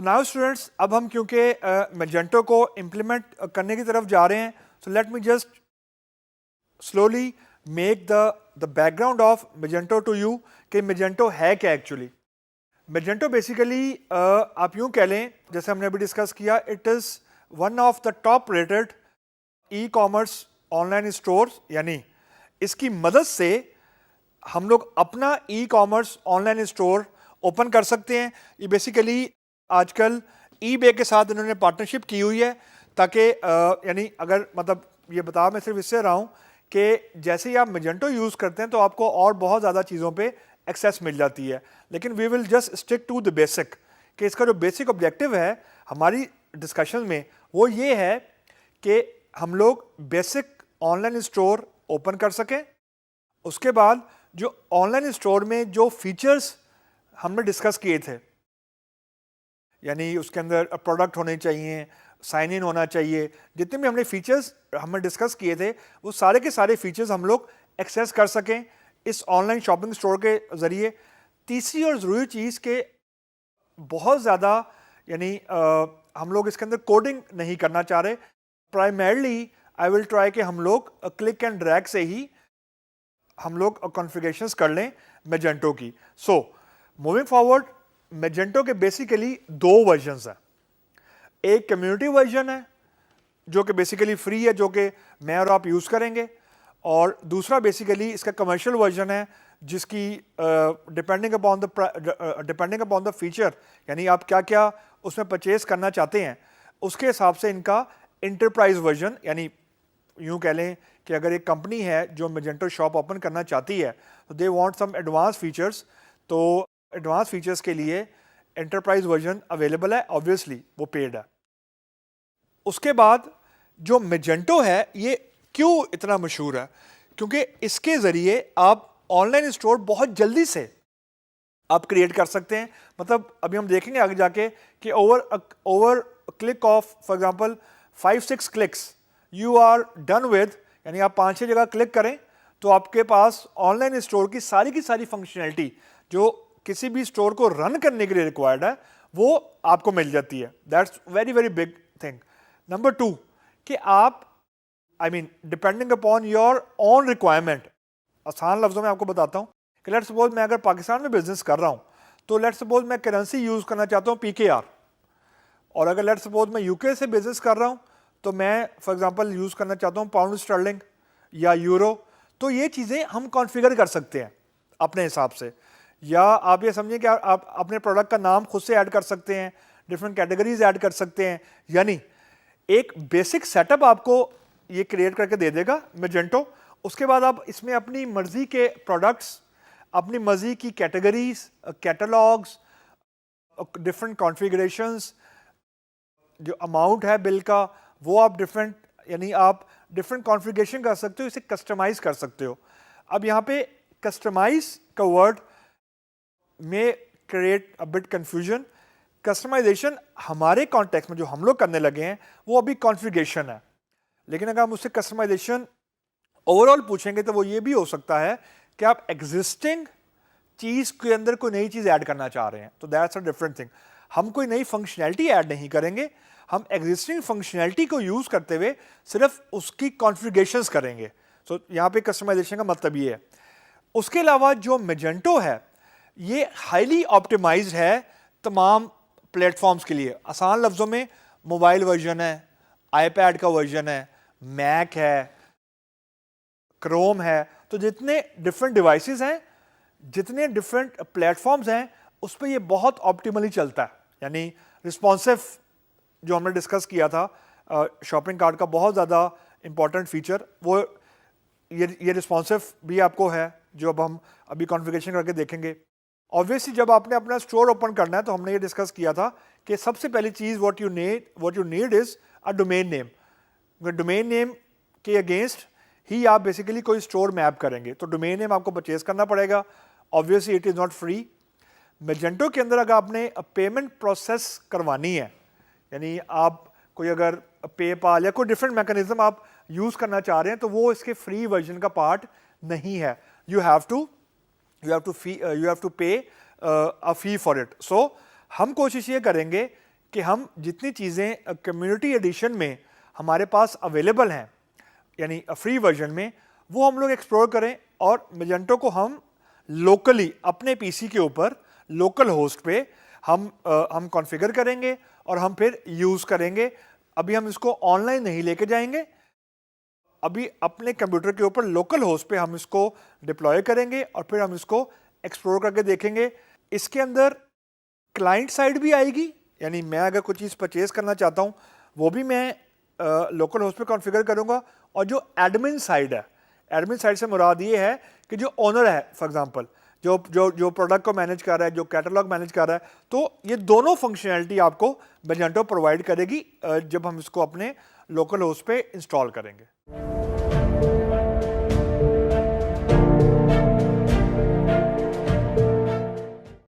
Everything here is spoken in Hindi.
नाउ स्टूडेंट्स, अब हम क्योंकि मैजेंटो को इम्प्लीमेंट करने की तरफ जा रहे हैं, so let me just slowly make the background of Magento to you कि मैजेंटो है क्या एक्चुअली। मैजेंटो बेसिकली आप यूं कह लें, जैसे हमने अभी डिस्कस किया, it is one of the top rated e commerce online stores, यानी इसकी मदद से हम लोग अपना e commerce online store open कर सकते हैं। ये बेसिकली आजकल ईबे के साथ इन्होंने पार्टनरशिप की हुई है, ताकि यानी अगर मतलब ये बता मैं सिर्फ इससे रहा हूँ कि जैसे ही आप मैजेंटो यूज़ करते हैं तो आपको और बहुत ज़्यादा चीज़ों पे एक्सेस मिल जाती है, लेकिन we will just stick to the basic कि इसका जो बेसिक ऑब्जेक्टिव है हमारी डिस्कशन में वो ये है कि हम लोग बेसिक ऑनलाइन स्टोर ओपन कर सकें। उसके बाद जो ऑनलाइन स्टोर में जो फीचर्स हमने डिस्कस किए थे, यानी उसके अंदर प्रोडक्ट होने चाहिए, साइन इन होना चाहिए, जितने भी हमने फीचर्स हमने डिस्कस किए थे वो सारे के सारे फीचर्स हम लोग एक्सेस कर सकें इस ऑनलाइन शॉपिंग स्टोर के ज़रिए। तीसरी और ज़रूरी चीज़ के बहुत ज़्यादा यानी हम लोग इसके अंदर कोडिंग नहीं करना चाह रहे। प्राइमरली आई विल ट्राई कि हम लोग क्लिक एंड ड्रैग से ही हम लोग कॉन्फ़िगरेशंस कर लें मैजेंटो की। सो मूविंग फॉरवर्ड, मैजेंटो के बेसिकली दो वर्जन्स हैं। एक कम्युनिटी वर्जन है जो कि बेसिकली फ्री है, जो कि मैं और आप यूज़ करेंगे, और दूसरा बेसिकली इसका कमर्शियल वर्जन है जिसकी डिपेंडिंग अपॉन द फीचर, यानी आप क्या क्या उसमें परचेज करना चाहते हैं उसके हिसाब से इनका इंटरप्राइज वर्जन, यानी यूँ कह लें कि अगर एक कंपनी है जो मैजेंटो शॉप ओपन करना चाहती है तो they want some advance features, तो एडवांस फीचर्स के लिए एंटरप्राइज वर्जन अवेलेबल है, ऑब्वियसली वो पेड है। उसके बाद जो मैजेंटो है ये क्यों इतना मशहूर है, क्योंकि इसके ज़रिए आप ऑनलाइन स्टोर बहुत जल्दी से आप क्रिएट कर सकते हैं। मतलब अभी हम देखेंगे आगे जाके कि over click of for example 5-6 clicks you are done with, यानी आप 5-6 जगह क्लिक करें तो आपके पास ऑनलाइन स्टोर की सारी फंक्शनैलिटी जो किसी भी स्टोर को रन करने के लिए रिक्वायर्ड है वो आपको मिल जाती है। That's very big thing. Number 2 कि आप depending upon your own requirement, आसान लफ्ज़ों में आपको बताता हूँ कि लेट्स सपोज मैं अगर पाकिस्तान में बिजनेस कर रहा हूँ तो लेट्स सपोज मैं करेंसी यूज़ करना चाहता हूँ PKR, और अगर लेट्स सपोज मैं UK से बिजनेस कर रहा हूँ तो मैं फॉर एग्जांपल यूज़ करना चाहता हूँ पाउंड स्टर्लिंग या यूरो, तो ये चीज़ें हम कॉन्फ़िगर कर सकते हैं अपने हिसाब से। या आप ये समझें कि आप अपने प्रोडक्ट का नाम खुद से ऐड कर सकते हैं, डिफरेंट कैटेगरीज ऐड कर सकते हैं, यानी एक बेसिक सेटअप आपको ये क्रिएट करके दे देगा मैजेंटो। उसके बाद आप इसमें अपनी मर्जी के प्रोडक्ट्स, अपनी मर्जी की कैटेगरीज, कैटलॉग्स, डिफरेंट कॉन्फ़िगरेशंस, जो अमाउंट है बिल का वो आप आप डिफरेंट कॉन्फ़िगरेशन कर सकते हो, इसे कस्टमाइज़ कर सकते हो। अब यहाँ पे कस्टमाइज का वर्ड में create a bit confusion. Customization हमारे कॉन्टेक्स्ट में जो हम लोग करने लगे हैं वो अभी कॉन्फ़िगरेशन है, लेकिन अगर हम उससे कस्टमाइजेशन ओवरऑल पूछेंगे तो वो ये भी हो सकता है कि आप एग्जिस्टिंग चीज़ के अंदर कोई नई चीज़ ऐड करना चाह रहे हैं, तो दैट्स अ डिफरेंट थिंग। हम कोई नई फंक्शनैलिटी ऐड नहीं करेंगे, हम एग्जिस्टिंग फंक्शनैलिटी को यूज़ करते हुए सिर्फ उसकी कॉन्फ़िगरेशंस करेंगे। सो यहाँ पे कस्टमाइजेशन का मतलब ये है। उसके अलावा जो मैजेंटो है ये हाईली ऑप्टिमाइज्ड है तमाम प्लेटफॉर्म्स के लिए। आसान लफ्ज़ों में मोबाइल वर्जन है, आईपैड का वर्जन है, मैक है, क्रोम है, तो जितने डिफरेंट डिवाइसेस हैं, जितने डिफरेंट प्लेटफॉर्म्स हैं उस पर ये बहुत ऑप्टिमली चलता है। यानी रिस्पॉन्सिव जो हमने डिस्कस किया था शॉपिंग कार्ट का बहुत ज़्यादा इंपॉर्टेंट फीचर, वो ये रिस्पॉन्सिव भी आपको है, जो अब हम अभी कॉन्फ़िगरेशन करके देखेंगे। ऑब्वियसली जब आपने अपना स्टोर ओपन करना है तो हमने ये डिस्कस किया था कि सबसे पहली चीज़ what you need is a domain name. Domain name के अगेंस्ट ही आप बेसिकली कोई स्टोर मैप करेंगे, तो डोमेन नेम आपको परचेज करना पड़ेगा। Obviously it is not free. Magento के अंदर अगर आपने पेमेंट प्रोसेस करवानी है, यानी आप कोई अगर पेपाल या कोई डिफरेंट मैकेनिज्म आप यूज़ करना चाह रहे हैं तो वो इसके फ्री वर्जन का पार्ट नहीं है। यू हैव टू पे अ फी फॉर इट। सो हम कोशिश ये करेंगे कि हम जितनी चीज़ें कम्युनिटी एडिशन में हमारे पास अवेलेबल हैं, यानी फ्री वर्जन में, वो हम लोग एक्सप्लोर करें और मेजेंटो को हम लोकली अपने पीसी के ऊपर लोकल होस्ट पे हम कॉन्फ़िगर करेंगे और हम फिर यूज़ करेंगे। अभी हम इसको ऑनलाइन नहीं लेके जाएंगे, अभी अपने कंप्यूटर के ऊपर लोकल होस्ट पे हम इसको डिप्लॉय करेंगे और फिर हम इसको एक्सप्लोर करके देखेंगे। इसके अंदर क्लाइंट साइड भी आएगी, यानी मैं अगर कोई चीज़ परचेज करना चाहता हूँ वो भी मैं लोकल होस्ट पे कॉन्फ़िगर करूँगा। और जो एडमिन साइड है, एडमिन साइड से मुराद ये है कि जो ओनर है, फॉर एग्जांपल जो प्रोडक्ट को मैनेज कर रहा है, जो कैटलॉग मैनेज कर रहा है, तो ये दोनों फंक्शनैलिटी आपको मेजेंटो प्रोवाइड करेगी जब हम इसको अपने लोकल होस्ट पे इंस्टॉल करेंगे।